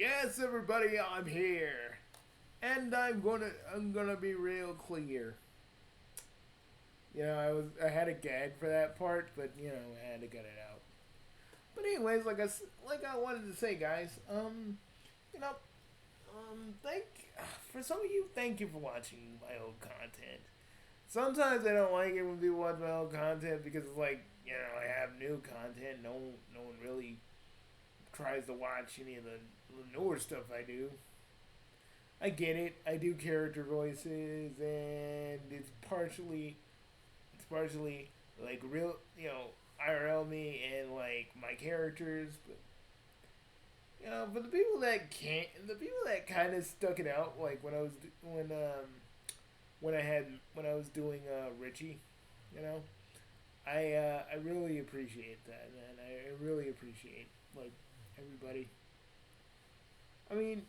Yes, everybody, I'm here, and I'm gonna be real clear. I had a gag for that part, but I had to get it out. But anyways, like I wanted to say, guys, you know, thank for some of you, thank you for watching my old content. Sometimes I don't like it when people watch my old content because it's like I have new content. No one really tries to watch any of the newer stuff I do. I get it. I do character voices, and it's partially like real, IRL me and like my characters. But for the people that kind of stuck it out, like when I was doing Richie, you know, I really appreciate that, man. I really appreciate like everybody. I mean,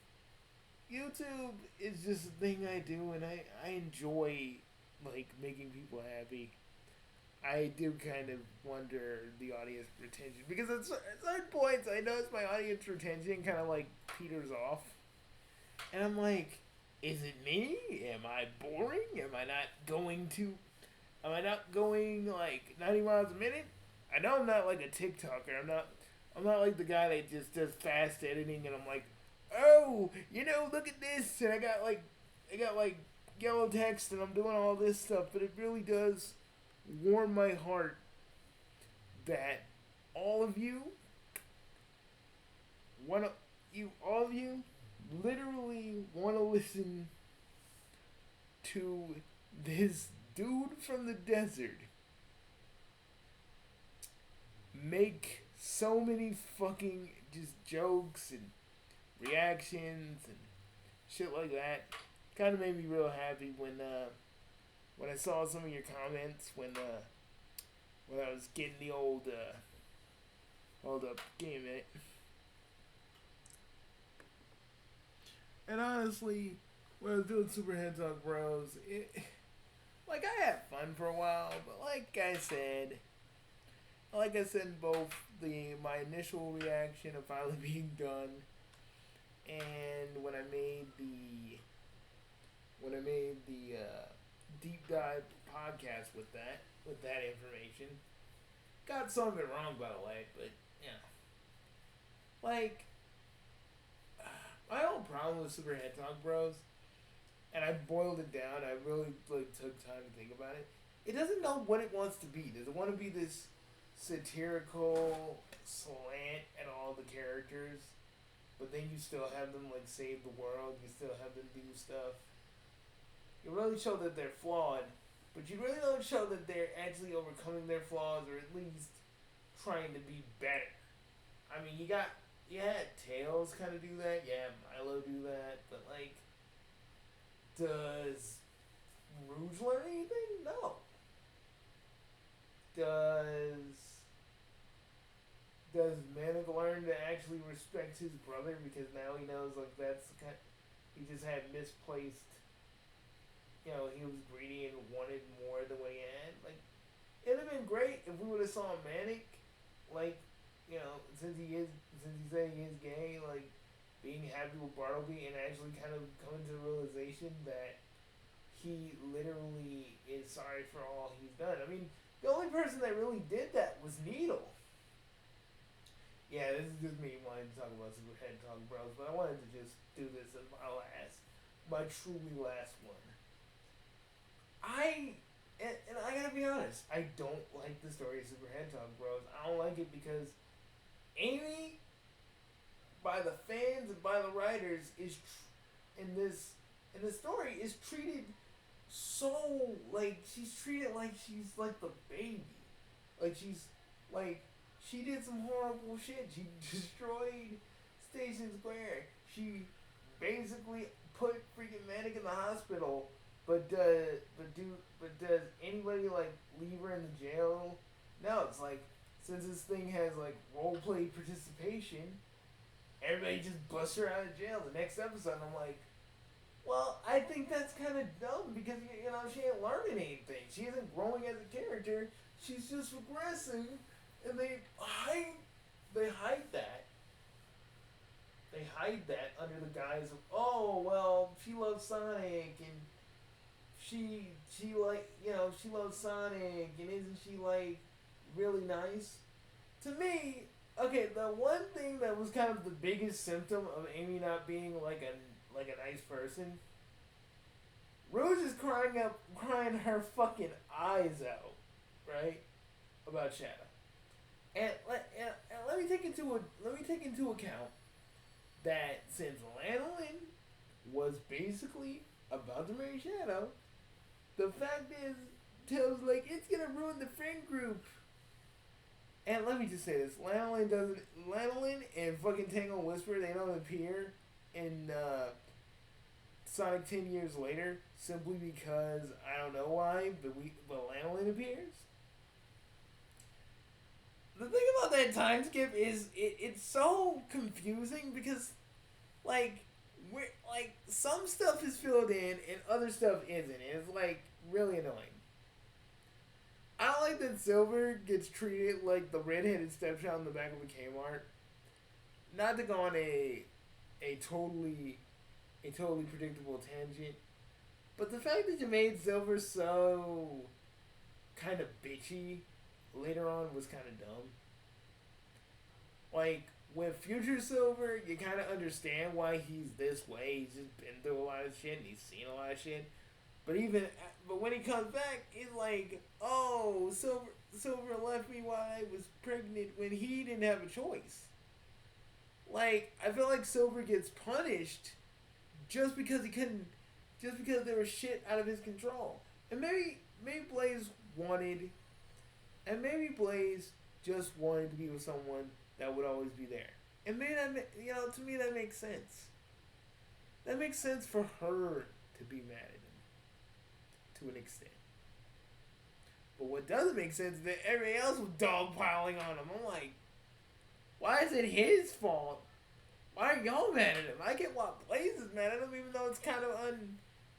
YouTube is just a thing I do, and I enjoy like making people happy. I do kind of wonder the audience retention because at certain points I notice my audience retention kind of like peters off, and I'm like, is it me? Am I boring? Am I not going like 90 miles a minute? I know I'm not like a TikToker. I'm not like the guy that just does fast editing and I'm like, oh, look at this, and I got like yellow text and I'm doing all this stuff, but it really does warm my heart that all of you want to you all of you literally want to listen to this dude from the desert make so many fucking just jokes and reactions and shit like that. Kind of made me real happy when I saw some of your comments when I was getting the old hold up, give me a minute. And honestly, when I was doing Super Hedgehog Bros, like I had fun for a while, but like I said in both my initial reaction of finally being done, and when I made the deep dive podcast with that information, got some of it wrong by the way, but like my whole problem with Super Hedgehog Bros, and I boiled it down. I really like took time to think about it. It doesn't know what it wants to be. Does it want to be this satirical slant at all the characters, but then you still have them like save the world? You still have them do stuff. You really show that they're flawed, but you really don't show that they're actually overcoming their flaws or at least trying to be better. I mean, you had Tails kind of do that. Yeah, Milo do that, but like, does Rouge learn anything? No. Does does Manic learn to actually respect his brother because now he knows like that's the kind he just had misplaced. He was greedy and wanted more than what he had. Like, it'd have been great if we would have saw Manic, like, since he's saying he is gay, like, being happy with Bartleby and actually kind of coming to the realization that he literally is sorry for all he's done. I mean, the only person that really did that was Needle. Yeah, this is just me wanting to talk about Super Hedgehog Bros, but I wanted to just do this as my truly last one. I and I gotta be honest, I don't like the story of Super Hedgehog Bros. I don't like it because Amy, by the fans and by the writers, in this story is treated so like she's treated like she's like the baby, like she's like she did some horrible shit. She destroyed Station Square. She basically put freaking Manic in the hospital. But does anybody like leave her in the jail? No, it's like since this thing has like role play participation, everybody just busts her out of jail. The next episode, I'm like, well, I think that's kind of dumb because she ain't learning anything. She isn't growing as a character. She's just regressing, and they hide that. they hide that under the guise of, oh well, she loves Sonic and she like, she loves Sonic and isn't she like really nice? To me, okay, the one thing that was kind of the biggest symptom of Amy not being like a nice person, Rouge is crying her fucking eyes out, right, about Shadow. And let me take into account that since Lanolin was basically about to marry Shadow, the fact is, Tails like it's gonna ruin the friend group. And let me just say this: Lanolin and fucking Tangle Whisper, they don't appear in Sonic 10 years later simply because I don't know why, but Lanolin appears. The thing about that time skip is it's so confusing because like we're like some stuff is filled in and other stuff isn't. And it's like really annoying. I don't like that Silver gets treated like the redheaded stepchild in the back of a Kmart. Not to go on a totally predictable tangent, but the fact that you made Silver so kind of bitchy later on was kind of dumb. Like with Future Silver, you kind of understand why he's this way. He's just been through a lot of shit and he's seen a lot of shit. But when he comes back, it's like, oh, Silver left me while I was pregnant when he didn't have a choice. Like I feel like Silver gets punished just because just because there was shit out of his control. And maybe Blaze wanted, and maybe Blaze just wanted to be with someone that would always be there. And maybe to me that makes sense. That makes sense for her to be mad at him to an extent. But what doesn't make sense is that everybody else was dogpiling on him. I'm like, why is it his fault? Why are y'all mad at him? I get why Blaze is mad at him, even though it's kind of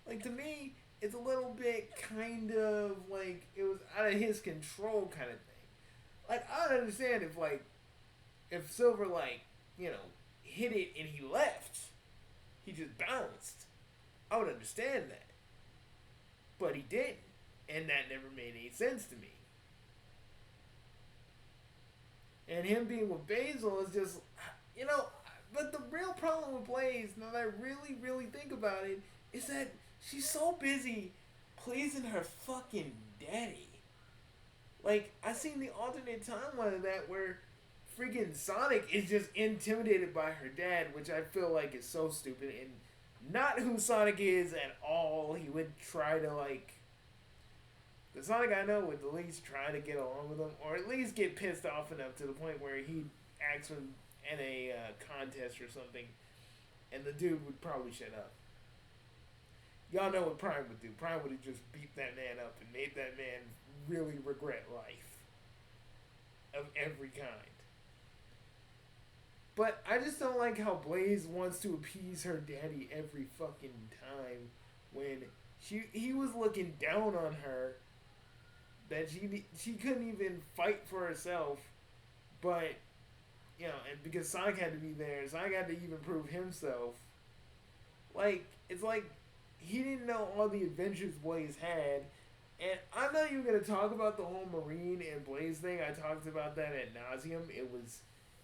like to me, it's a little bit kind of like it was out of his control kind of thing. Like I don't understand if Silver hit it and he left, he just bounced. I would understand that, but he didn't, and that never made any sense to me. And him being with Basil is just, but the real problem with Blaze, now that I really, really think about it, is that she's so busy pleasing her fucking daddy. Like, I seen the alternate timeline of that where freaking Sonic is just intimidated by her dad, which I feel like is so stupid and not who Sonic is at all. He would try to, the Sonic I know would at least try to get along with him, or at least get pissed off enough to the point where he'd ask him in a contest or something, and the dude would probably shut up. Y'all know what Prime would do. Prime would have just beat that man up and made that man really regret life of every kind. But I just don't like how Blaze wants to appease her daddy every fucking time when he was looking down on her, that she couldn't even fight for herself, but and because Sonic had to be there, Sonic had to even prove himself. Like it's like he didn't know all the adventures Blaze had. And I'm not even gonna talk about the whole Marine and Blaze thing. I talked about that ad nauseum.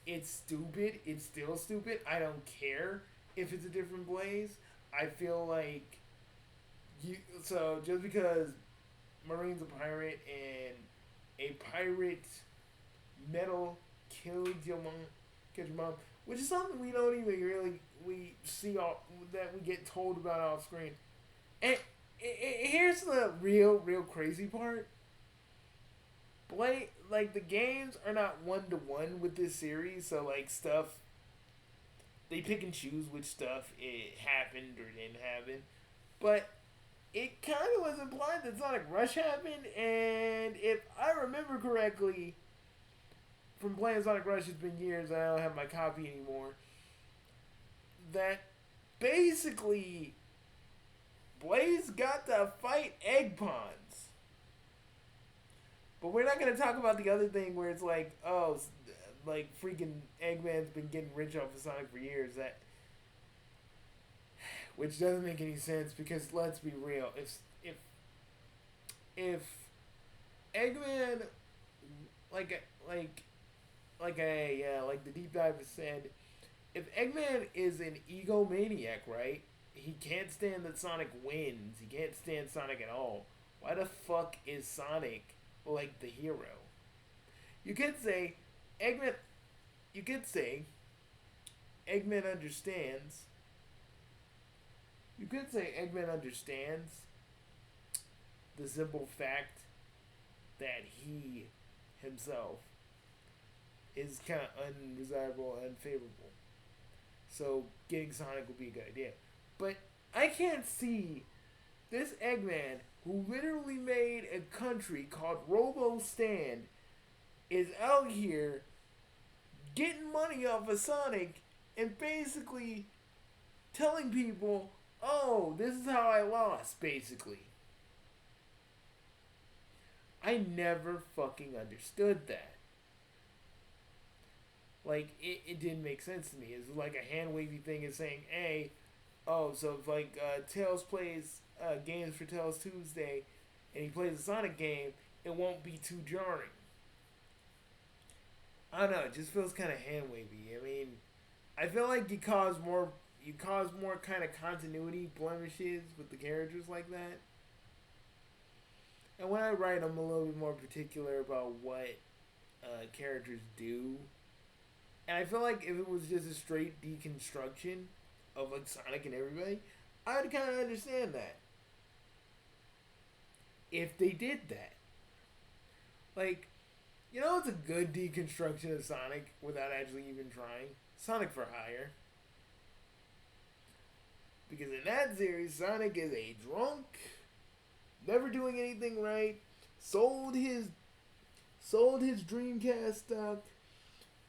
It's stupid. It's still stupid. I don't care if it's a different Blaze. I feel like so just because Marine's a pirate and a pirate metal killed your mom, which is something we don't even really we see all that we get told about off screen. And here's the real crazy part. The games are not 1-to-1 with this series, so stuff they pick and choose which stuff it happened or didn't happen. But it kind of was implied that Sonic Rush happened, and if I remember correctly, from playing Sonic Rush, it's been years, I don't have my copy anymore, that basically Blaze got to fight Egg Ponds. But we're not going to talk about the other thing where it's like, oh, like freaking Eggman's been getting rich off of Sonic for years. That which doesn't make any sense because let's be real. If Eggman like like the deep dive has said, if Eggman is an egomaniac, right? He can't stand that Sonic wins. He can't stand Sonic at all. Why the fuck is Sonic like the hero? You could say Eggman. You could say Eggman understands. You could say Eggman understands the simple fact that he himself is kind of undesirable and unfavorable. So getting Sonic would be a good idea. But I can't see this Eggman, who literally made a country called Robo Stand, is out here getting money off of Sonic and basically telling people, oh, this is how I lost, basically. I never fucking understood that. Like, it didn't make sense to me. It's like a hand wavy thing is saying, hey, oh, so if like Tails plays games for Tails Tuesday and he plays a Sonic game, it won't be too jarring. I don't know, it just feels kind of hand wavy. I mean, I feel like you cause more kind of continuity blemishes with the characters like that. And when I write, I'm a little bit more particular about what characters do. And I feel like if it was just a straight deconstruction of like Sonic and everybody, I'd kind of understand that. If they did that. Like, you know, it's a good deconstruction of Sonic without actually even trying? Sonic for Hire. Because in that series, Sonic is a drunk, never doing anything right, sold his Dreamcast stuff,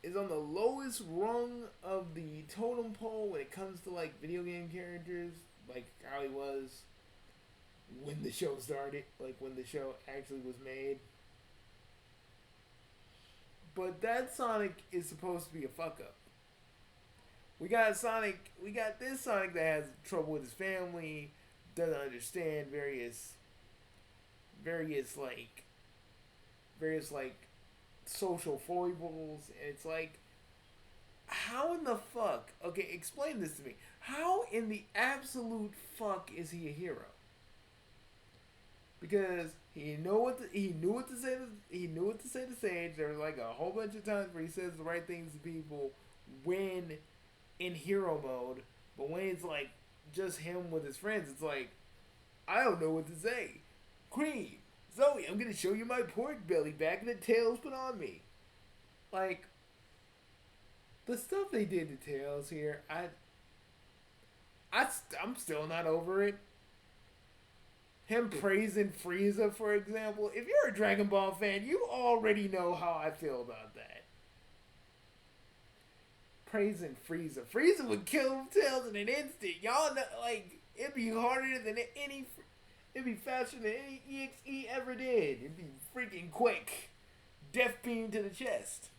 is on the lowest rung of the totem pole when it comes to like video game characters, like how he was when the show started, like when the show actually was made. But that Sonic is supposed to be a fuck up. We got this Sonic that has trouble with his family, doesn't understand various social foibles, and it's like, how in the fuck? Okay, explain this to me. How in the absolute fuck is he a hero? Because he knew what to say to Sage. There was like a whole bunch of times where he says the right things to people when in hero mode, but when it's like just him with his friends, it's like, I don't know what to say. Cream, Zoe, I'm gonna show you my pork belly back that Tails put on me. Like, the stuff they did to Tails here, I'm still not over it. Him praising Frieza, for example. If you're a Dragon Ball fan, you already know how I feel about that. Praising Frieza. Frieza would kill Tails in an instant. Y'all know, like, it'd be harder than any... It'd be faster than any EXE ever did. It'd be freaking quick. Death beam to the chest.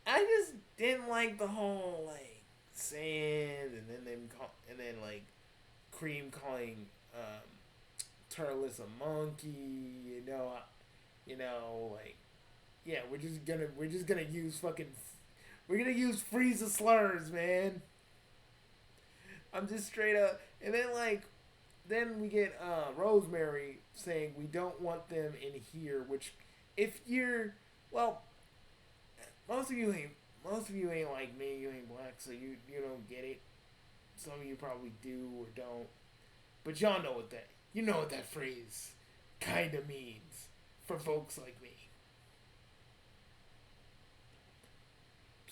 I just didn't like the whole, like, sand, and then like, Cream calling Turles a monkey, like, yeah, we're just gonna use Frieza slurs, man. I'm just straight up, and then we get Rosemary saying we don't want them in here, which, if you're, well, most of you ain't like me, you ain't black, so you don't get it. Some of you probably do or don't. But y'all know what that phrase kinda means for folks like me.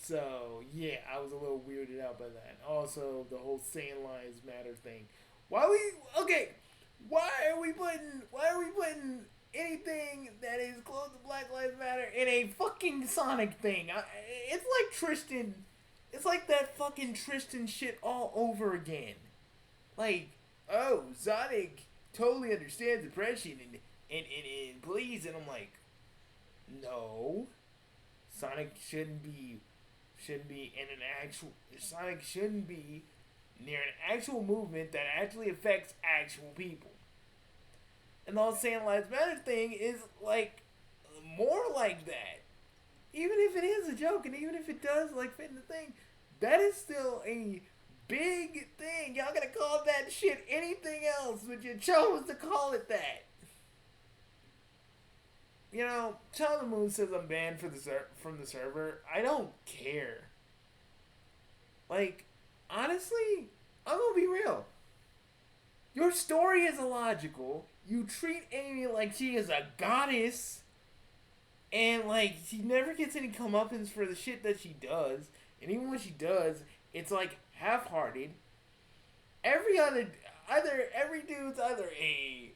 So, yeah, I was a little weirded out by that. Also, the whole Sand Lives Matter thing. Why are we putting anything that is close to Black Lives Matter in a fucking Sonic thing? It's like Tristan. It's like that fucking Tristan shit all over again. Like, oh, Sonic totally understands depression and please, and I'm like, No, Sonic shouldn't be in an actual. Sonic shouldn't be near an actual movement that actually affects actual people. And the whole saying lives matter thing is like more like that. Even if it is a joke, and even if it does like fit in the thing, that is still a big thing. Y'all gotta call that shit anything else, but you chose to call it that. You know, Child of the Moon says I'm banned from the server. I don't care. Like, honestly, I'm gonna be real. Your story is illogical. You treat Amy like she is a goddess, and like she never gets any comeuppance for the shit that she does. And even when she does, it's like half-hearted. Every other, either every dude's either a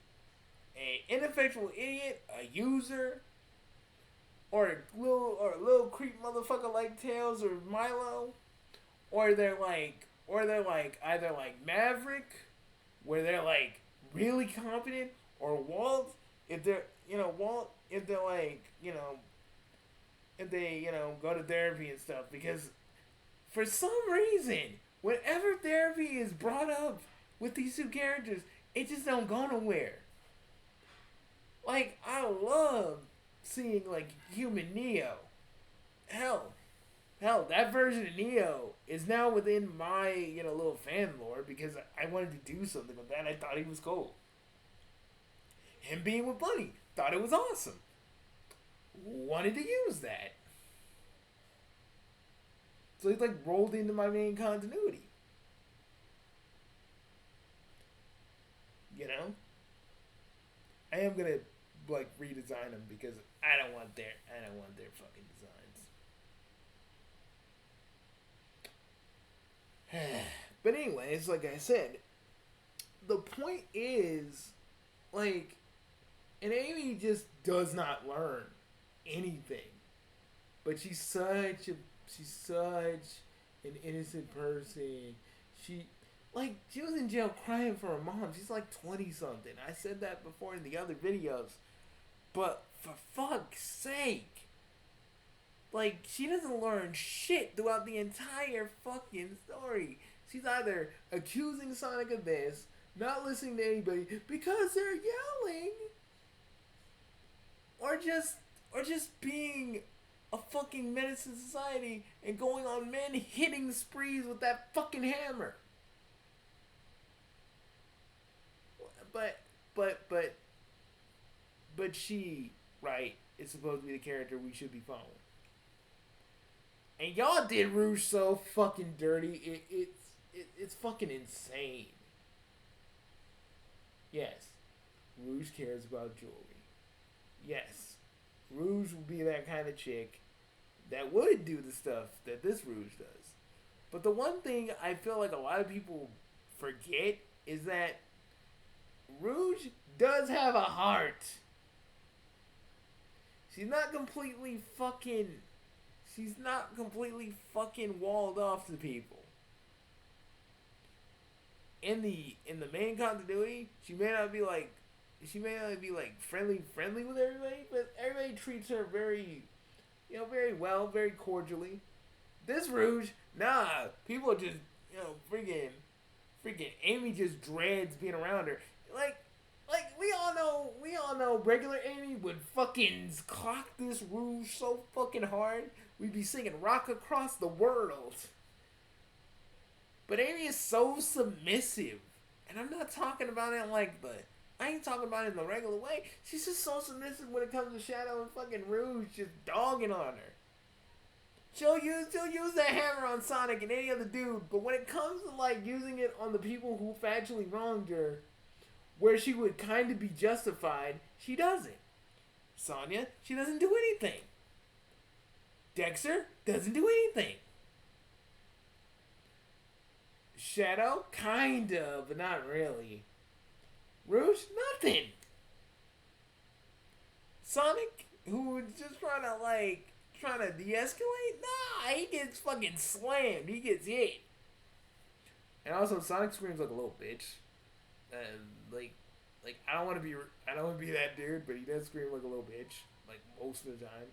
ineffectual idiot, a user, or a little creep motherfucker like Tails or Milo, or they're like either like Maverick, where they're like really competent, or Walt if they're Walt if they're like if they go to therapy and stuff, because for some reason whenever therapy is brought up with these two characters, it just don't go nowhere. Like, I love seeing like human Neo. Hell, Hell, that version of Neo is now within my little fan lore because I wanted to do something with that. I thought he was cool. Him being with Bunny, thought it was awesome. Wanted to use that. So he like rolled into my main continuity. You know, I am gonna like redesign them because I don't want their fucking designs. But anyways, like I said, the point is like, and Amy just does not learn anything. But she's such an innocent person. She was in jail crying for her mom. She's like 20 something. I said that before in the other videos. But for fuck's sake, like, she doesn't learn shit throughout the entire fucking story. She's either accusing Sonic of this, not listening to anybody because they're yelling, or just being a fucking menace to society and going on men hitting sprees with that fucking hammer. But but but but she, right, is supposed to be the character we should be following. And y'all did Rouge so fucking dirty. It's fucking insane. Yes, Rouge cares about jewelry. Yes, Rouge would be that kind of chick that would do the stuff that this Rouge does. But the one thing I feel like a lot of people forget is that Rouge does have a heart. She's not completely fucking. She's not completely fucking walled off to people. In the main continuity, she may not be like friendly with everybody, but everybody treats her very very well, very cordially. This Rouge, nah, people are just freaking Amy just dreads being around her. Like we all know regular Amy would fucking clock this Rouge so fucking hard, we'd be singing Rock Across the World. But Amy is so submissive. And I'm not talking about it like I ain't talking about it in the regular way. She's just so submissive when it comes to Shadow and fucking Rouge just dogging on her. She'll use that hammer on Sonic and any other dude, but when it comes to like using it on the people who factually wronged her, where she would kind of be justified, she doesn't. Sonya, she doesn't do anything. Dexter doesn't do anything. Shadow, kind of, but not really. Rouge, nothing. Sonic, who was just trying to de-escalate, nah, he gets fucking slammed. He gets hit. And also, Sonic screams like a little bitch. And I don't want to be that dude, but he does scream like a little bitch. like most of the time.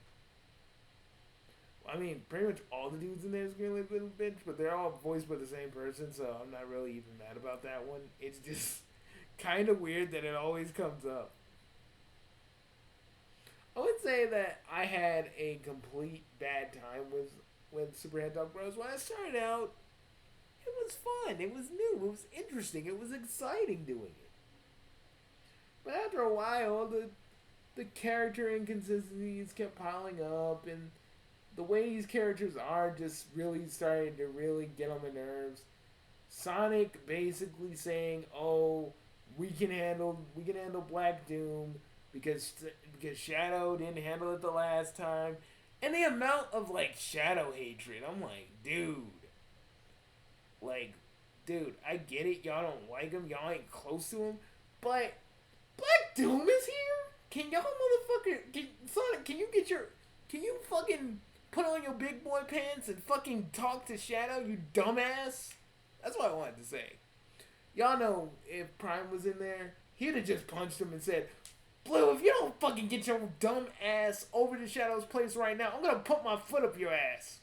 I mean, pretty much all the dudes in there is gonna live with a bitch, but they're all voiced by the same person, so I'm not really even mad about that one. It's just kind of weird that it always comes up. I would say that I had a complete bad time with Super Hedgehog Bros. When I started out, it was fun. It was new. It was interesting. It was exciting doing it. But after a while, the character inconsistencies kept piling up, and the way these characters are just really starting to really get on my nerves. Sonic basically saying, "Oh, we can handle Black Doom because Shadow didn't handle it the last time," and the amount of like Shadow hatred. I'm like, dude, I get it. Y'all don't like him. Y'all ain't close to him, but Black Doom is here. Can y'all Sonic? Can you fucking put on your big boy pants and fucking talk to Shadow? You dumbass. That's what I wanted to say. Y'all know if Prime was in there, he'd have just punched him and said, "Blue, if you don't fucking get your dumb ass over to Shadow's place right now, I'm gonna put my foot up your ass.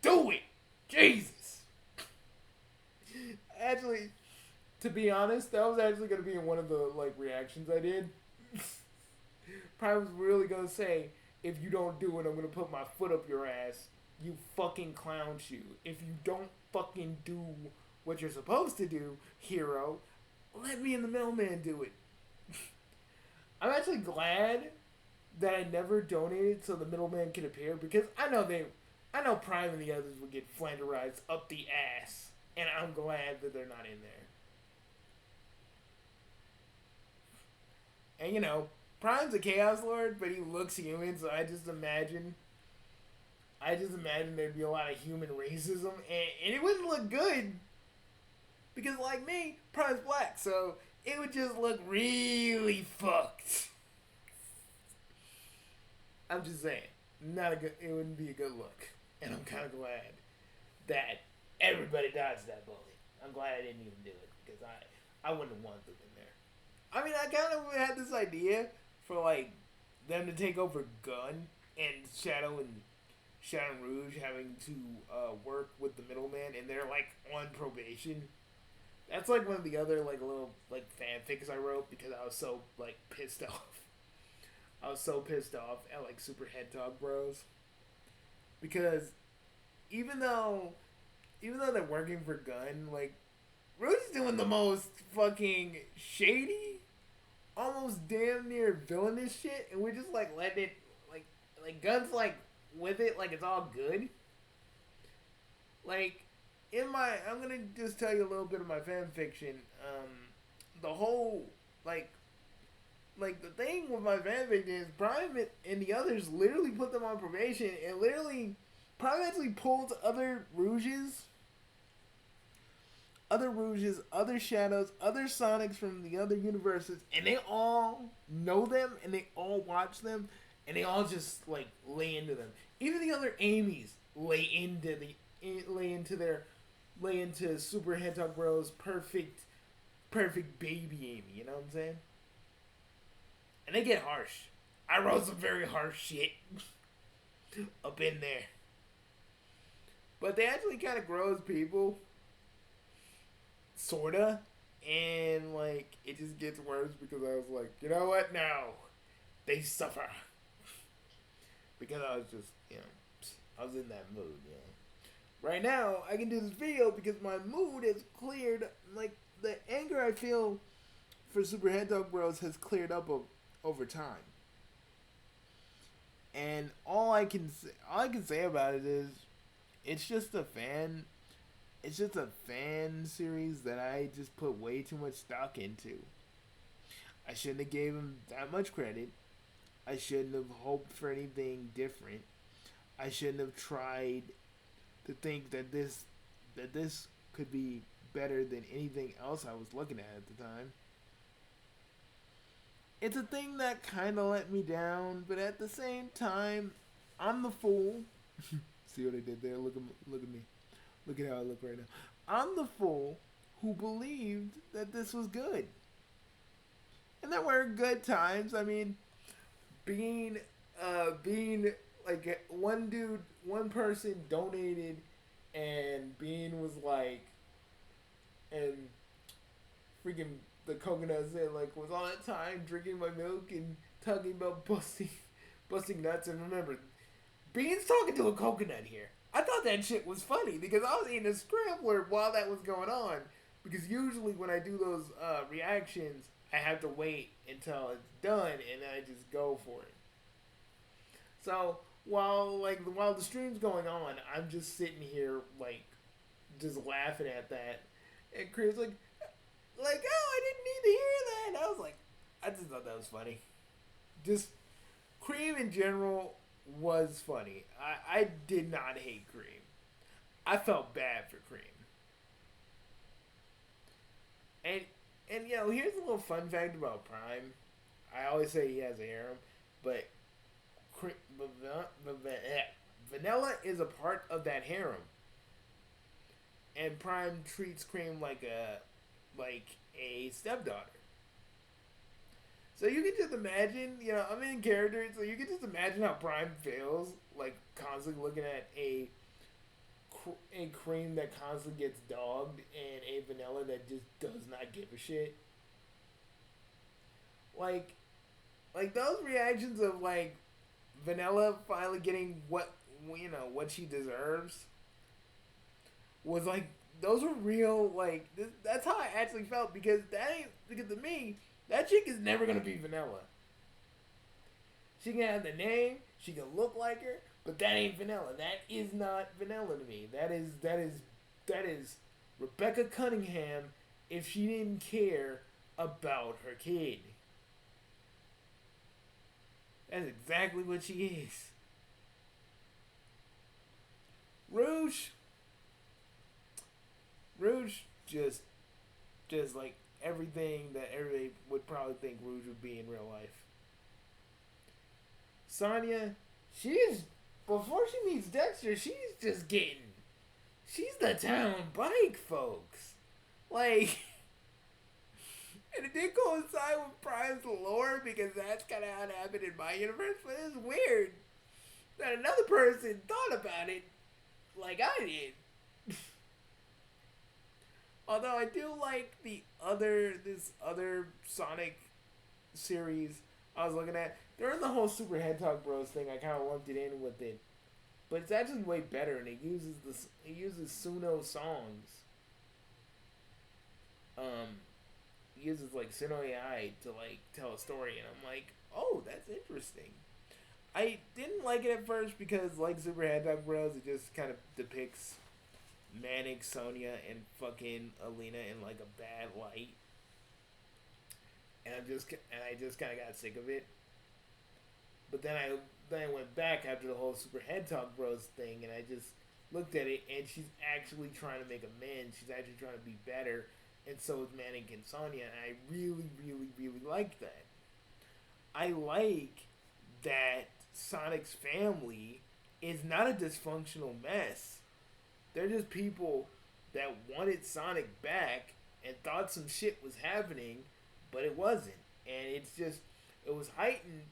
Do it, Jesus." Actually, to be honest, that was actually gonna be in one of the like reactions I did. Prime was really gonna say, "If you don't do it, I'm gonna put my foot up your ass. You fucking clown shoe. If you don't fucking do what you're supposed to do, hero, let me and the mailman do it." I'm actually glad that I never donated so the middleman could appear because I know Prime and the others would get flanderized up the ass, and I'm glad that they're not in there. And Prime's a Chaos Lord, but he looks human, so I just imagine there'd be a lot of human racism, and it wouldn't look good because, like me, Prime's black, so it would just look really fucked. I'm just saying, not a good. It wouldn't be a good look, and I'm kind of glad that everybody dodged that bullet. I'm glad I didn't even do it because I wouldn't have wanted them in there. I mean, I kind of had this idea for like them to take over Gun and Shadow and Rouge having to work with the middleman, and they're like on probation. That's like one of the other like little like fanfics I wrote because I was so like pissed off. I was so pissed off at like Super Hedgehog Bros. Because even though they're working for Gun, like Rouge is doing the most fucking shady, almost damn near villainous shit, and we're just like letting it like Gun's like with it like it's all good. Like I'm gonna just tell you a little bit of my fan fiction. The whole like the thing with my fan fiction is Prime and the others literally put them on probation, and literally Prime actually pulled other Rouges, other Shadows, other Sonics from the other universes, and they all know them and they all watch them and they all just like lay into them. Even the other Amy's lay into Super Hedgehog Bros. Perfect baby Amy. You know what I'm saying? And they get harsh. I wrote some very harsh shit up in there, but they actually kind of grow as people, sorta. And like it just gets worse because I was like, you know what? Now they suffer because I was just I was in that mood. Right now, I can do this video because my mood has cleared. Like, the anger I feel for Super Hedgehog Bros has cleared up over time. And all I can say about it is, it's just a fan. It's just a fan series that I just put way too much stock into. I shouldn't have gave him that much credit. I shouldn't have hoped for anything different. I shouldn't have tried to think that this could be better than anything else I was looking at the time. It's a thing that kind of let me down, but at the same time, I'm the fool. See what I did there? Look at me. Look at how I look right now. I'm the fool who believed that this was good. And there were good times. I mean, being Bean, like, one person donated, and Bean was like, and freaking the coconut said, like, was all that time drinking my milk and talking about busting nuts. And remember, Bean's talking to a coconut here. I thought that shit was funny because I was eating a scrambler while that was going on. Because usually when I do those reactions, I have to wait until it's done and then I just go for it. So while the stream's going on, I'm just sitting here like just laughing at that. And Chris like, oh, I didn't need to hear that. And I was like, I just thought that was funny. Just Cream in general was funny. I did not hate Cream. I felt bad for Cream. And here's a little fun fact about Prime. I always say he has a harem, but Vanilla is a part of that harem, and Prime treats Cream like a stepdaughter. So you can just imagine, I'm in character, so you can just imagine how Prime feels, like constantly looking at a Cream that constantly gets dogged and a Vanilla that just does not give a shit. Like, those reactions of like Vanilla finally getting what she deserves was like those were real. Like that's how I actually felt because to me that chick is never gonna be Vanilla. She can have the name, she can look like her, but that ain't Vanilla. That is not Vanilla to me. That is Rebecca Cunningham if she didn't care about her kid. That's exactly what she is. Rouge, Rouge just like everything that everybody would probably think Rouge would be in real life. Sonya, she's before she meets Dexter, she's the town bike, folks. Like, and it did coincide with Prime's lore because that's kind of how it happened in my universe. But it's weird that another person thought about it like I did. Although I do like this other Sonic series I was looking at. During the whole Super Hedgehog Bros thing, I kind of lumped it in with it, but it's actually way better, and it uses Suno songs. Um, it uses like Suno AI to like tell a story, and I'm like, oh, that's interesting. I didn't like it at first because like Super Hedgehog Bros, it just kind of depicts manic Sonya and fucking Alina in like a bad light, and I just kind of got sick of it. But then I went back after the whole Super Hedgehog Bros thing, and I just looked at it, and she's actually trying to make amends. She's actually trying to be better, and so is Manic and Sonya, and I really, really, really like that. I like that Sonic's family is not a dysfunctional mess. They're just people that wanted Sonic back and thought some shit was happening, but it wasn't. And it was heightened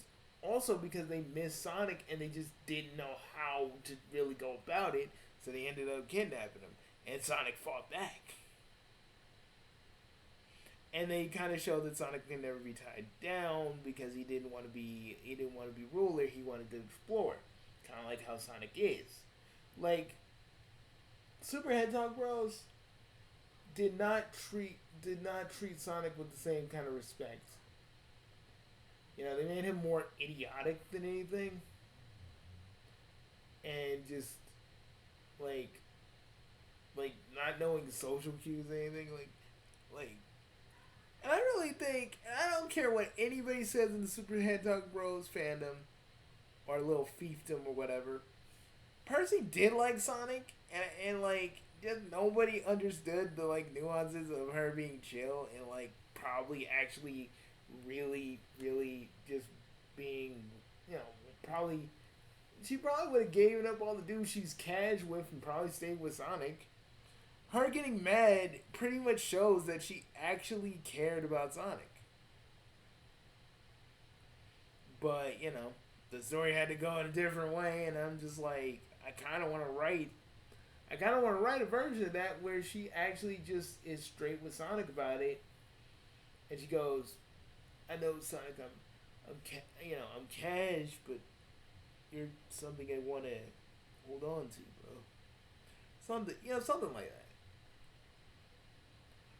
also because they missed Sonic and they just didn't know how to really go about it, so they ended up kidnapping him. And Sonic fought back. And they kind of showed that Sonic can never be tied down because he didn't want to be ruler, he wanted to explore. Kind of like how Sonic is. Like Super Hedgehog Bros did not treat Sonic with the same kind of respect. They made him more idiotic than anything, and just like not knowing social cues or anything. Like, and I really think, and I don't care what anybody says in the Super Hedgehog Bros fandom or little fiefdom or whatever. Percy did like Sonic, and like just nobody understood the like nuances of her being chill and like probably actually really really just being probably she probably would have given up all the dudes she's cash with and probably stayed with Sonic. Her getting mad pretty much shows that she actually cared about Sonic. But the story had to go in a different way, and I'm just like, I kind of want to write. I kind of want to write a version of that where she actually just is straight with Sonic about it, and she goes, "I know Sonic, I'm cash, but you're something I want to hold on to, bro. Something, something like that.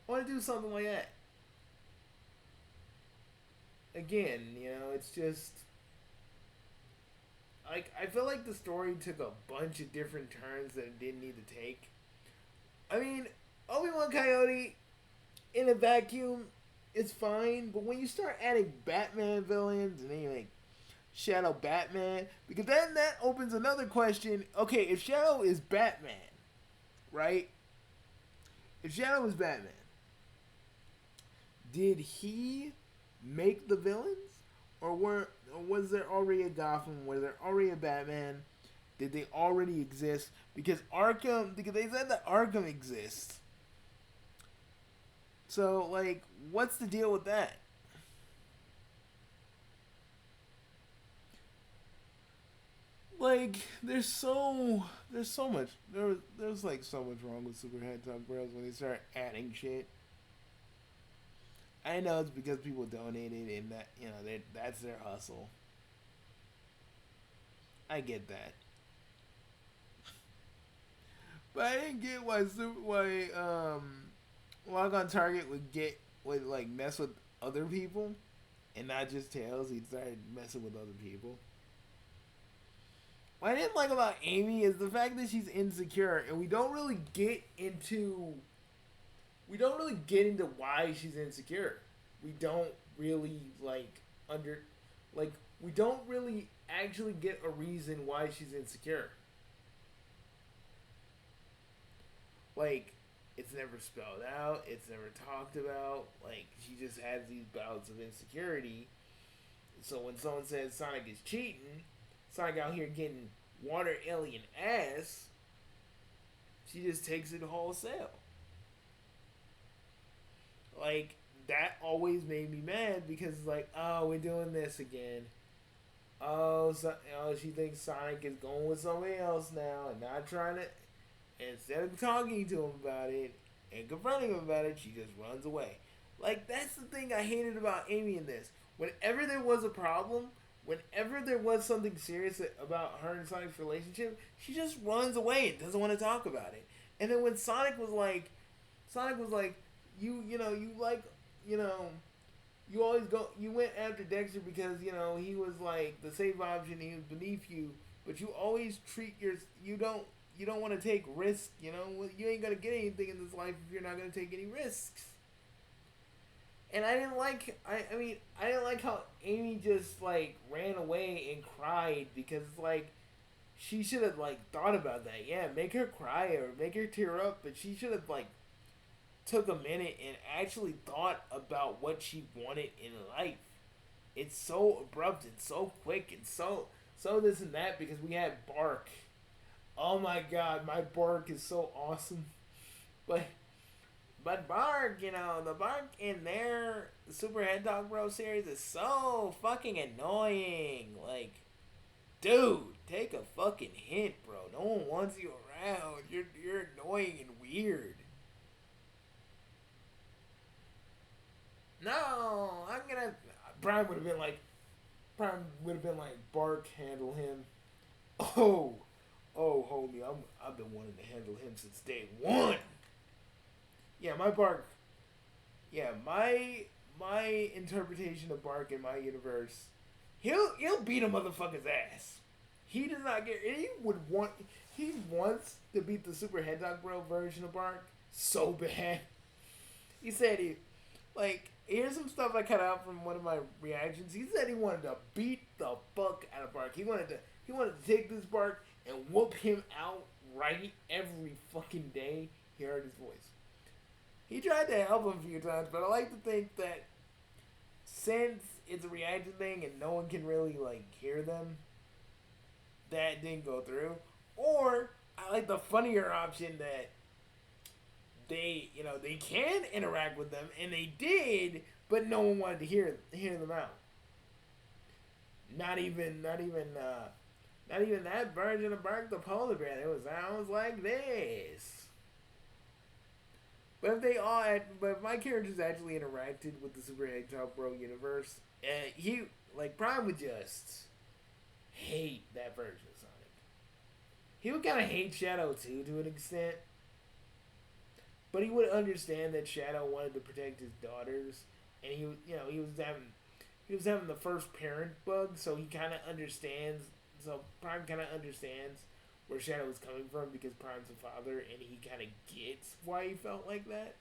I want to do something like that. Again, it's just like I feel like the story took a bunch of different turns that it didn't need to take. I mean, Obi-Wan Coyote in a vacuum is fine, but when you start adding Batman villains and then you like Shadow Batman, because then that opens another question. Okay, if Shadow is Batman, right? If Shadow is Batman, did he make the villains, or was there already a Gotham? Was there already a Batman? Did they already exist? Because they said that Arkham exists. So like, what's the deal with that? Like, there's so much there's like so much wrong with Super Hedgehog Bros when they start adding shit. I know it's because people donated and that that's their hustle. I get that, but I didn't get why Log on Target would like mess with other people and not just Tails. He started messing with other people. What I didn't like about Amy is the fact that she's insecure, and we don't really get into why she's insecure. We don't really under like we don't really actually get a reason why she's insecure. Like, it's never spelled out, it's never talked about. Like, she just has these bouts of insecurity. So when someone says Sonic is cheating, Sonic out here getting water alien ass, she just takes it wholesale. Like, that always made me mad because it's like, oh, we're doing this again. She thinks Sonic is going with somebody else now and not trying to. Instead of talking to him about it and confronting him about it, she just runs away. Like, that's the thing I hated about Amy in this. Whenever there was a problem, whenever there was something serious about her and Sonic's relationship, she just runs away and doesn't want to talk about it. And then when Sonic was like, you know, you always you went after Dexter because, he was like the safe option, he was beneath you, but you always you don't want to take risks, you ain't gonna get anything in this life if you're not gonna take any risks. And I didn't like, I didn't like how Amy just like ran away and cried because like she should have like thought about that. Yeah, make her cry or make her tear up, but she should have like took a minute and actually thought about what she wanted in life. It's so abrupt and so quick and so this and that because we had Bark. Oh my god, my Bark is so awesome. But Bark, the Bark in their Super Hedgehog Bro series is so fucking annoying. Like, dude, take a fucking hint, bro. No one wants you around. You're annoying and weird. No, I'm gonna. Brian would have been like, Bark, handle him. Oh, homie, I've been wanting to handle him since day one. Yeah, my Bark. Yeah, my interpretation of Bark in my universe, he'll beat a motherfucker's ass. He does not get. He wants to beat the Super Hedgehog Bro version of Bark so bad. He said here's some stuff I cut out from one of my reactions. He said he wanted to beat the fuck out of Bark. He wanted to take this Bark and whoop him out right every fucking day he heard his voice. He tried to help him a few times, but I like to think that since it's a reaction thing and no one can really like hear them, that didn't go through. Or I like the funnier option that they can interact with them and they did, but no one wanted to hear them out. not even that version of Bark the Polar Bear. It was sounds like this. But if my characters actually interacted with the Super Hedgehog Bro universe, he like Prime would just hate that version of Sonic. He would kind of hate Shadow too, to an extent, but he would understand that Shadow wanted to protect his daughters, and he was having the first parent bug, so he kind of understands. So Prime kind of understands where Shadow was coming from because Prime's a father, and he kind of gets why he felt like that.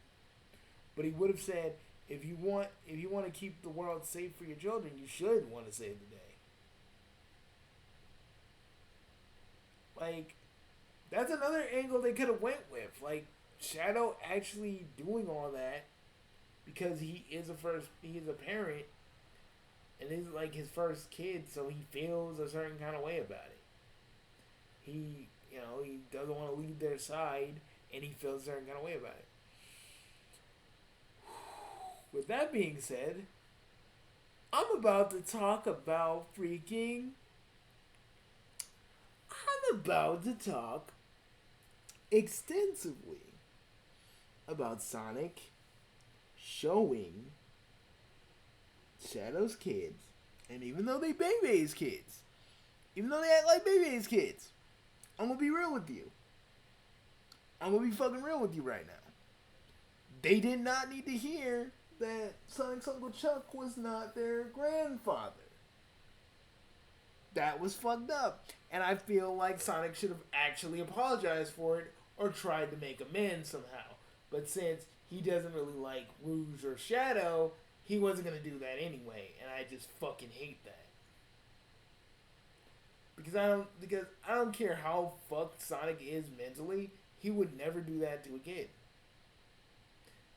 But he would have said, if you want to keep the world safe for your children, you should want to save the day. Like that's another angle they could have went with. Like Shadow actually doing all that because he is a parent and this is like his first kid, so he feels a certain kind of way about it. He doesn't want to leave their side, and he feels a certain kind of way about it. With that being said, I'm about to talk about freaking. I'm about to talk extensively about Sonic showing Shadow's kids, and even though they Bebe's kids, even though they act like Bebe's kids, I'm gonna be real with you. I'm gonna be fucking real with you right now. They did not need to hear that Sonic's Uncle Chuck was not their grandfather. That was fucked up. And I feel like Sonic should have actually apologized for it or tried to make amends somehow. But since he doesn't really like Rouge or Shadow, he wasn't gonna do that anyway, and I just fucking hate that. Because I don't care how fucked Sonic is mentally, he would never do that to a kid.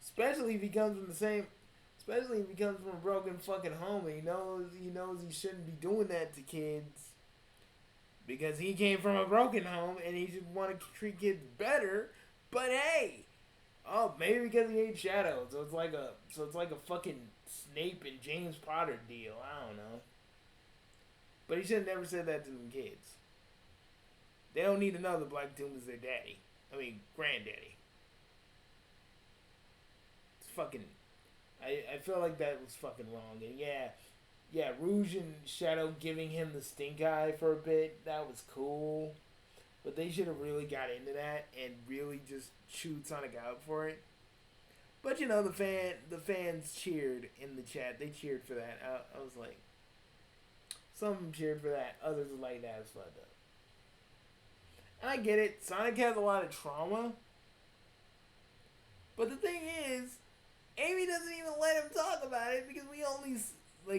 Especially if he comes from the same especially if he comes from a broken fucking home and he knows he shouldn't be doing that to kids because he came from a broken home and he should want to treat kids better. But hey, oh maybe because he hates Shadow, so it's like a fucking Snape and James Potter deal. I don't know. But he should have never said that to them kids. They don't need another Black Tomb as their daddy. I mean, granddaddy. It's fucking. I feel like that was fucking wrong. And yeah, Rouge and Shadow giving him the stink eye for a bit, that was cool. But they should have really got into that and really just chewed Sonic out for it. But the fans cheered in the chat. They cheered for that. I was like, some cheered for that. Others were like, that was fucked up. And I get it. Sonic has a lot of trauma. But the thing is, Amy doesn't even let him talk about it because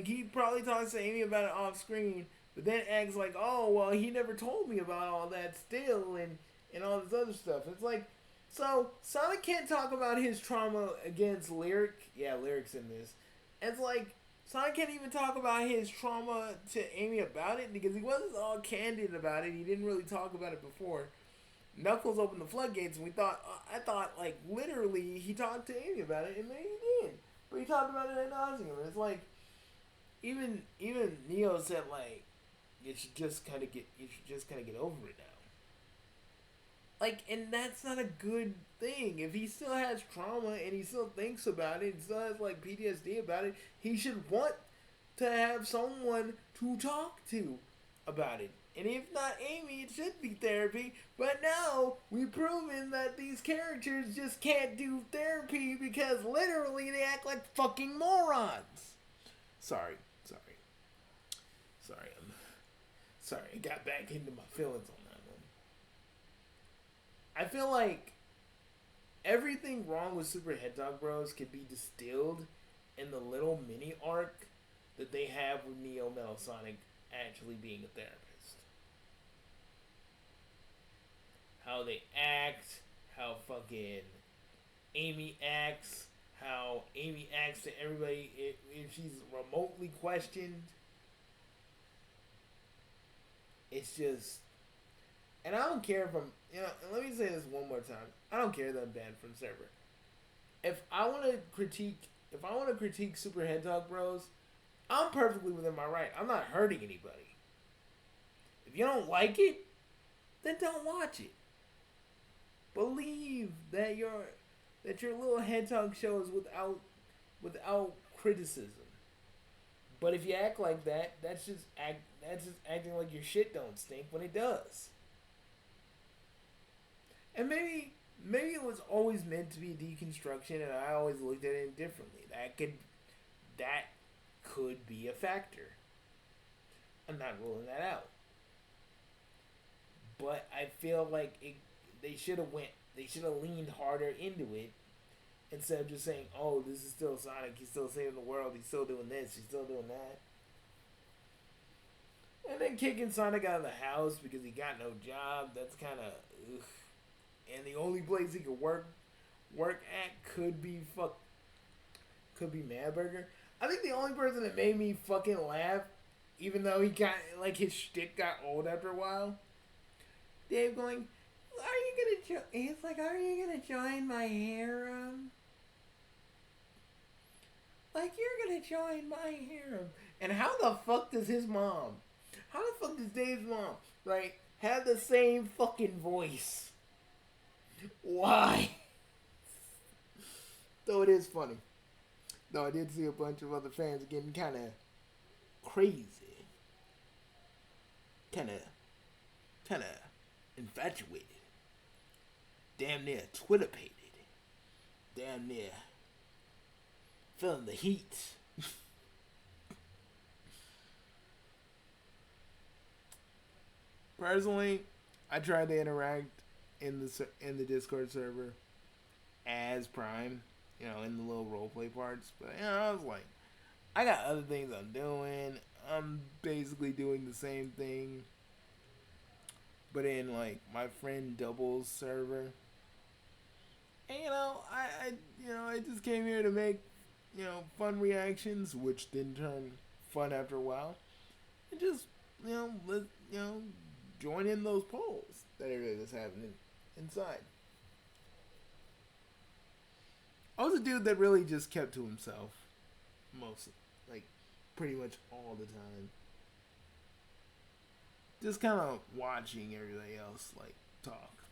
he probably talks to Amy about it off screen, but then acts like, oh, well, he never told me about all that still and all this other stuff. It's like, so Sonic can't talk about his trauma against Lyric. Yeah, Lyric's in this. It's like, Sonic can't even talk about his trauma to Amy about it because he wasn't all candid about it. He didn't really talk about it before. Knuckles opened the floodgates, and I thought, like, literally, he talked to Amy about it, and maybe he did. But he talked about it ad nauseum. It's like, even Neo said, like, you should just kind of get over it now. Like, and that's not a good thing. If he still has trauma and he still thinks about it, and still has, like, PTSD about it, he should want to have someone to talk to about it. And if not Amy, it should be therapy. But now, we've proven that these characters just can't do therapy because literally they act like fucking morons. Sorry. I got back into my feelings on that one. I feel like everything wrong with Super Hedgehog Bros can be distilled in the little mini arc that they have with Neo Metal Sonic actually being a therapist. How they act, how fucking Amy acts, how Amy acts to everybody if she's remotely questioned. It's just, and I don't care if I'm, let me say this one more time. I don't care that I'm banned from the server. If I want to critique Super Hedgehog Bros, I'm perfectly within my right. I'm not hurting anybody. If you don't like it, then don't watch it. Believe that your little hedgehog show is without criticism. But if you act like that, that's just acting like your shit don't stink when it does. And maybe it was always meant to be a deconstruction, and I always looked at it differently. That could be a factor. I'm not ruling that out, but I feel like they should have went. They should have leaned harder into it instead of just saying, "Oh, this is still Sonic. He's still saving the world. He's still doing this. He's still doing that." And then kicking Sonic out of the house because he got no job. That's kind of, and the only place he could work at could be Mad Burger. I think the only person that made me fucking laugh, even though he got like his shtick got old after a while, Dave going, "Are you gonna join?" He's like, "Are you gonna join my harem? Like you're gonna join my harem?" And how the fuck does his mom? How the fuck does Dave's mom, right, have the same fucking voice? Why? Though it is funny. Though I did see a bunch of other fans getting kind of crazy, kind of, kind of infatuated, damn near Twitterpated, damn near feeling the heat. Personally, I tried to interact in the Discord server as Prime, in the little roleplay parts, but I was like, I got other things I'm doing. I'm basically doing the same thing, but in like my friend Double's server. And I just came here to make fun reactions, which didn't turn fun after a while, and just let join in those polls that everybody was having inside. I was a dude that really just kept to himself, most like pretty much all the time. Just kind of watching everybody else like talk.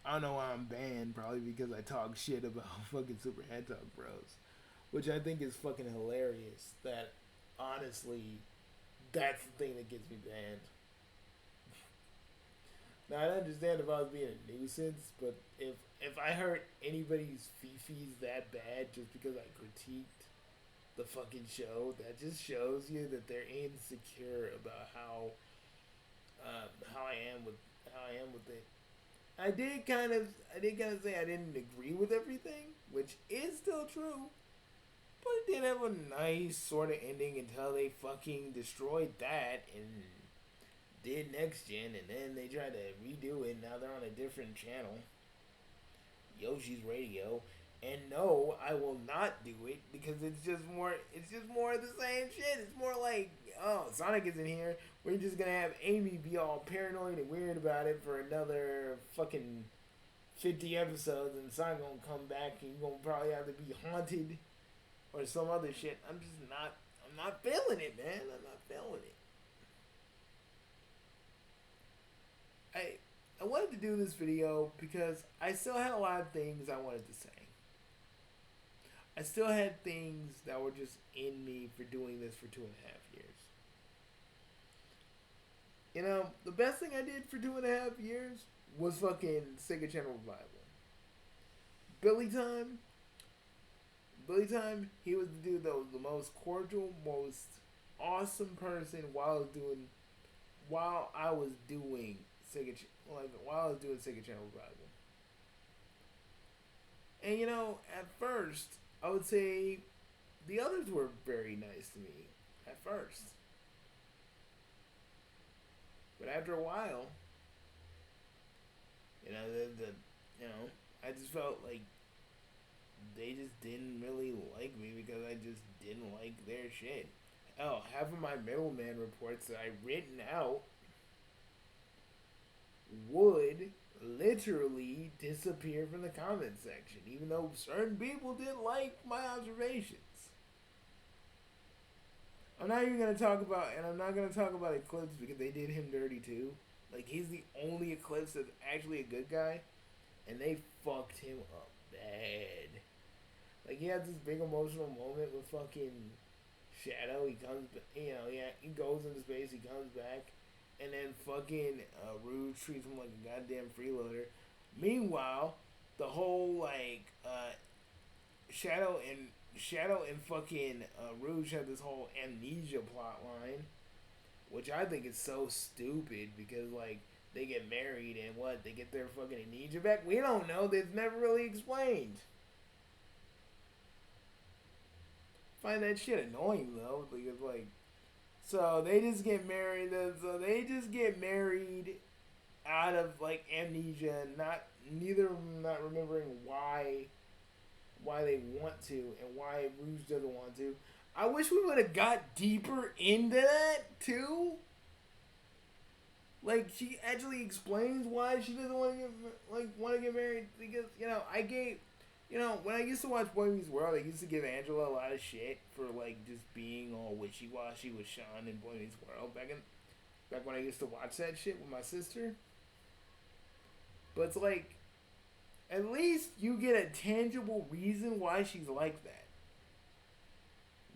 I don't know why I'm banned. Probably because I talk shit about fucking Super Hedgehog Bros, which I think is fucking hilarious. That honestly, that's the thing that gets me banned. Now I understand if I was being a nuisance, but if I hurt anybody's fifis that bad just because I critiqued the fucking show, that just shows you that they're insecure about how I am with it. I did kind of say I didn't agree with everything, which is still true, but it did have a nice sort of ending until they fucking destroyed that and did next gen, and then they tried to redo it. Now they're on a different channel, Yoshi's Radio. And no, I will not do it because it's just more. It's just more of the same shit. It's more like, oh, Sonic isn't here. We're just gonna have Amy be all paranoid and weird about it for another fucking 50 episodes, and Sonic gonna come back and you're gonna probably have to be haunted or some other shit. I'm just not. I'm not feeling it, man. I'm not feeling it. I wanted to do this video because I still had a lot of things I wanted to say. I still had things that were just in me for doing this for 2.5 years. The best thing I did for 2.5 years was fucking Sega Channel Revival. Billy Time. Billy Time, he was the dude that was the most cordial, most awesome person while I was doing while I was doing Sega Channel Revival. And at first, I would say the others were very nice to me at first. But after a while, I just felt like they just didn't really like me because I just didn't like their shit. Hell, half of my middleman reports that I written out would literally disappeared from the comment section, even though certain people didn't like my observations. I'm not even gonna talk about, and I'm not gonna talk about Eclipse because they did him dirty too. Like he's the only Eclipse that's actually a good guy, and they fucked him up bad. Like he had this big emotional moment with fucking Shadow. He comes, yeah, he goes into space. He comes back, and then fucking Rouge treats him like a goddamn freeloader. Meanwhile, the whole like Shadow and fucking Rouge have this whole amnesia plot line, which I think is so stupid because like they get married and what they get their fucking amnesia back. We don't know. That's never really explained. Find that shit annoying though because like so they just get married. So they just get married out of like amnesia, not neither of them not remembering why they want to and why Rouge doesn't want to. I wish we would have got deeper into that too. Like she actually explains why she doesn't want to get married because when I used to watch Boy Meets World, I used to give Angela a lot of shit for like just being all wishy washy with Sean in Boy Meets World back when I used to watch that shit with my sister. But it's like at least you get a tangible reason why she's like that.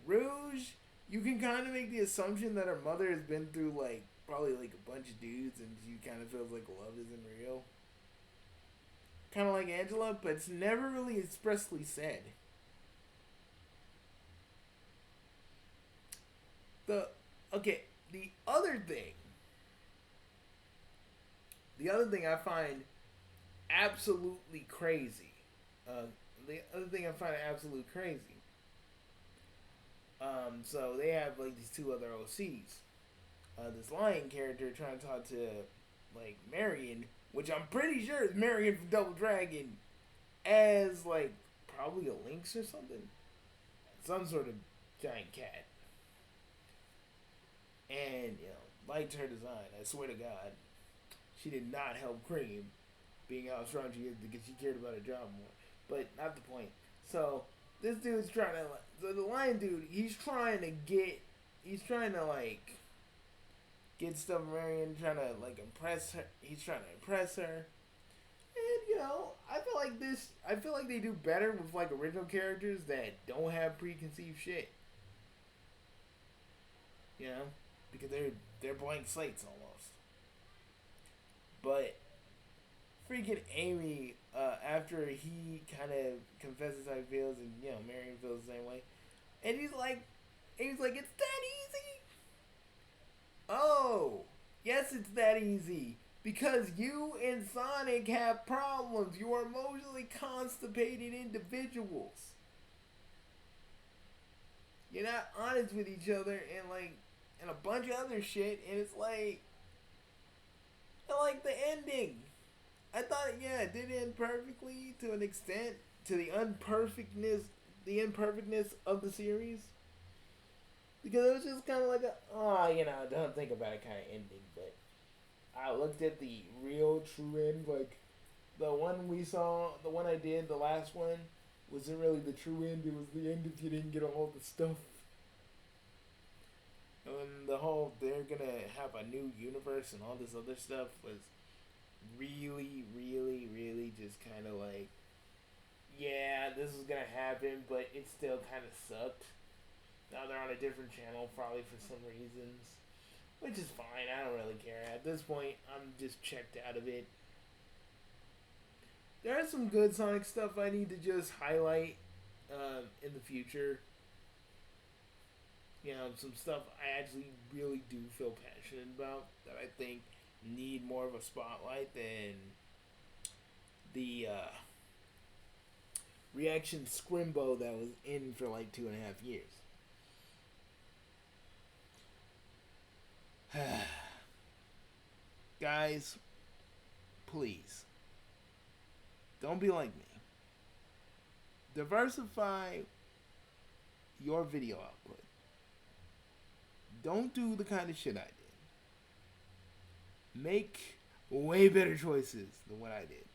Rouge, you can kind of make the assumption that her mother has been through like probably like a bunch of dudes and she kind of feels like love isn't real. Kind of like Angela, but it's never really expressly said. The okay, the other thing I find absolutely crazy. Uh, the other thing I find absolutely crazy. So they have like these two other OCs. This lion character trying to talk to like Marion, which I'm pretty sure is Marion from Double Dragon, as like probably a lynx or something, some sort of giant cat. And liked her design. I swear to God, she did not help Cream being how strong she is because she cared about her job more. But not the point. So this dude's trying to. So the lion dude, he's trying to like get stuff from Marion, trying to like impress her. He's trying to impress her. And I feel like they do better with like original characters that don't have preconceived shit. You know, because they're blank slates almost. But freaking Amy, after he kind of confesses how he feels, and Marion feels the same way, and he's like, it's that easy. Oh, yes, it's that easy. Because you and Sonic have problems. You are emotionally constipated individuals. You're not honest with each other and a bunch of other shit. And it's like, I like the ending. I thought, yeah, it did end perfectly to an extent to the imperfectness of the series. Because it was just kind of like don't think about it kind of ending. But I looked at the real true end, like the one we saw, the one I did, the last one, wasn't really the true end. It was the end if you didn't get all the stuff. And the whole they're gonna have a new universe and all this other stuff was really, really, really just kind of like, yeah, this is gonna happen, but it still kind of sucked. Now they're on a different channel, probably for some reasons, which is fine. I don't really care. At this point, I'm just checked out of it. There is some good Sonic stuff I need to just highlight in the future. Some stuff I actually really do feel passionate about that I think need more of a spotlight than the reaction scrimbo that was in for like 2.5 years. Guys, please don't be like me. Diversify your video output. Don't do the kind of shit I did. Make way better choices than what I did.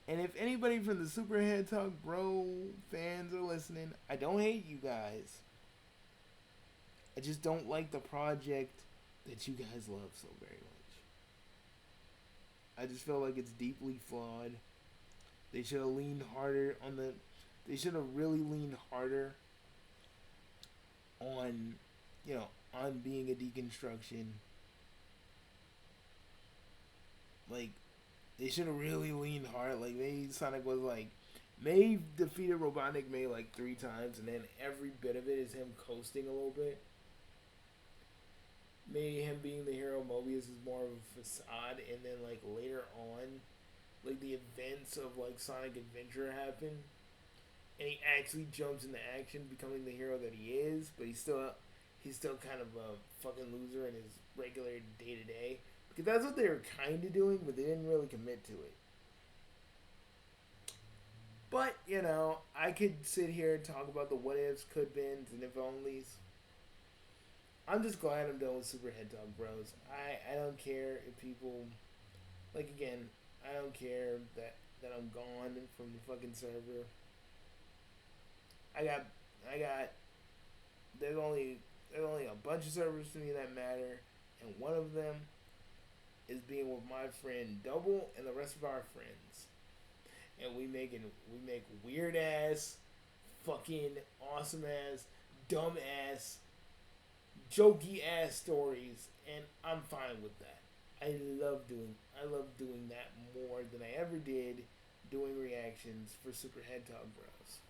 And if anybody from the Super Hedgehog Bro fans are listening, I don't hate you guys. I just don't like the project that you guys love so very much. I just feel like it's deeply flawed. They should have leaned harder on the. They should have really leaned harder on, on being a deconstruction. Like, they should have really leaned hard. Like, maybe Sonic was like, May defeated Robotnik May like 3 times, and then every bit of it is him coasting a little bit. Maybe him being the hero, Mobius is more of a facade, and then like later on, like the events of like Sonic Adventure happen, and he actually jumps into action, becoming the hero that he is. But he's still kind of a fucking loser in his regular day to day, because that's what they were kind of doing, but they didn't really commit to it. But I could sit here and talk about the what ifs, could beens, and if onlys. I'm just glad I'm done with Super Hedgehog Bros. I don't care if people, like, again, I don't care that I'm gone from the fucking server. I got there's only a bunch of servers to me that matter, and one of them is being with my friend Double and the rest of our friends. And we make weird ass, fucking awesome ass, dumb ass, jokey ass stories, and I'm fine with that. I love doing that more than I ever did doing reactions for Super Hedgehog Bros.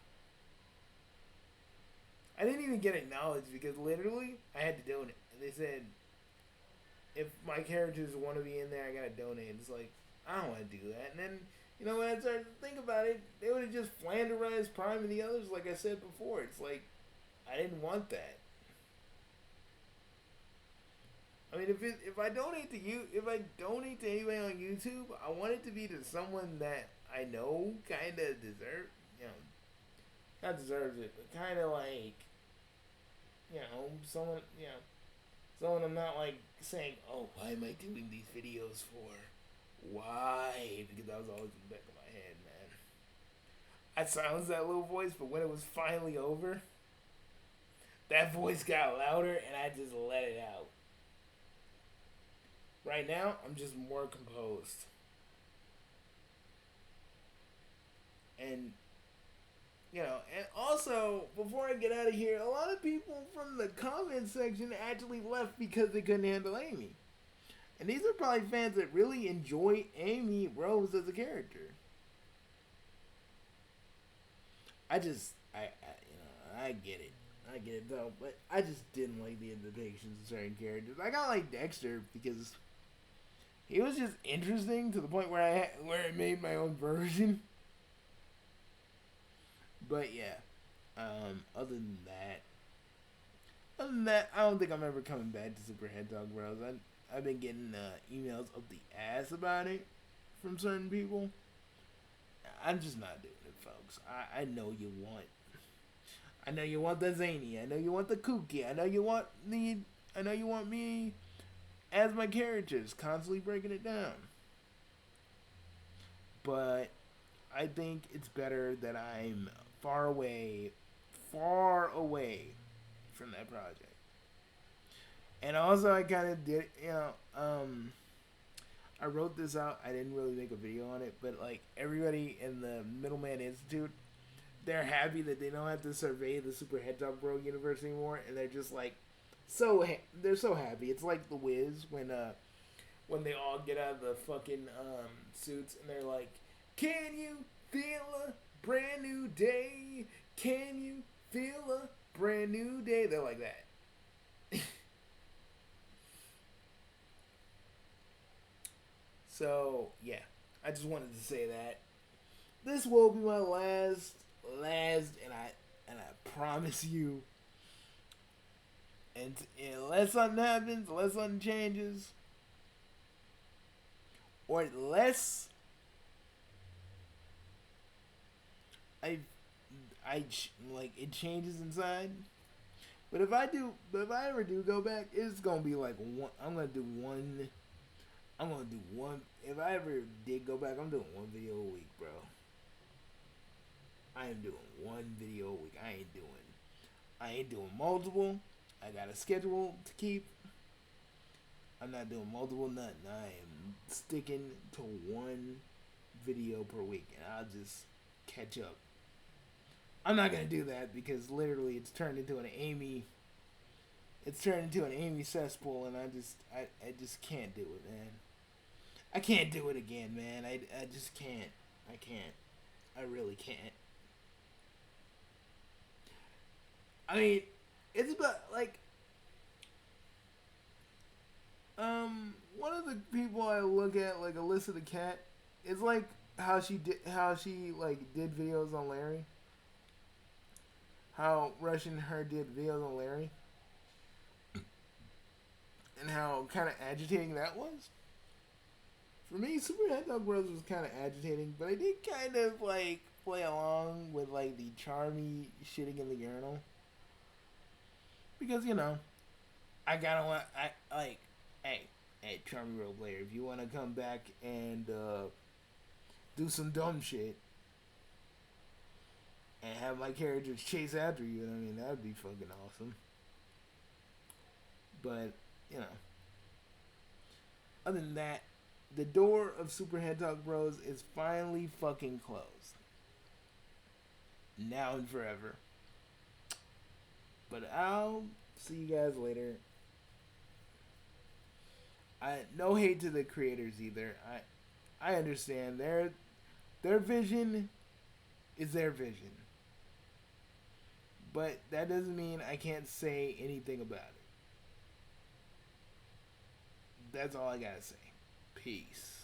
I didn't even get acknowledged because literally I had to donate. And they said if my characters want to be in there, I gotta donate. It's like I don't want to do that. And then when I started to think about it, they would have just flanderized Prime and the others, like I said before. It's like I didn't want that. I mean, if I donate to you, if I donate to anybody on YouTube, I want it to be to someone that I know kind of not deserves it, but kind of like, someone, someone I'm not like saying, oh, why am I doing these videos for? Why? Because that was always in the back of my head, man. I silenced that little voice, but when it was finally over, that voice got louder, and I just let it out. Right now, I'm just more composed. And, and also, before I get out of here, a lot of people from the comment section actually left because they couldn't handle Amy. And these are probably fans that really enjoy Amy Rose as a character. I get it. I get it though, but I just didn't like the depictions of certain characters. I got like Dexter because he was just interesting to the point where I made my own version. But yeah, other than that, I don't think I'm ever coming back to Super Hedgehog Bros. I've been getting emails up the ass about it from certain people. I'm just not doing it, folks. I know you want. I know you want the zany. I know you want the kooky. I know you want me as my characters, constantly breaking it down. But I think it's better that I'm far away from that project. And also, I kind of did, I wrote this out. I didn't really make a video on it, but like everybody in the Middleman Institute, they're happy that they don't have to survey the Super Hedgehog Bro universe anymore, and they're just like they're so happy. It's like the Wiz when they all get out of the fucking suits and they're like, "Can you feel a brand new day? Can you feel a brand new day?" They're like that. So yeah, I just wanted to say that this will be my last, and I promise you. And unless something happens, unless something changes, or unless I like it changes inside. if I ever do go back, it's gonna be like one. I'm gonna do one. I'm gonna do one. If I ever did go back, I'm doing one video a week, bro. I am doing one video a week. I ain't doing multiple. I got a schedule to keep. I'm not doing multiple nothing. I am sticking to one video per week, and I'll just catch up. I'm not gonna do that because literally it's turned into an Amy. It's turned into an Amy cesspool, and I just can't do it, man. I can't do it again, man. I just can't. I can't. I really can't. I mean, it's about like one of the people I look at, like Alyssa the cat, it's like how she like did videos on Larry. How Russian her did videos on Larry, and how kind of agitating that was. For me, Super Hedgehog Bros was kind of agitating, but I did kind of like play along with like the charmy shitting in the urinal because I gotta want I like hey charmy role player, if you want to come back and do some dumb shit and have my characters chase after you, I mean that would be fucking awesome. But you know, other than that, the door of Super Hedgehog Bros is finally fucking closed. Now and forever. But I'll see you guys later. I no hate to the creators either. I understand their vision is their vision. But that doesn't mean I can't say anything about it. That's all I gotta say. Peace.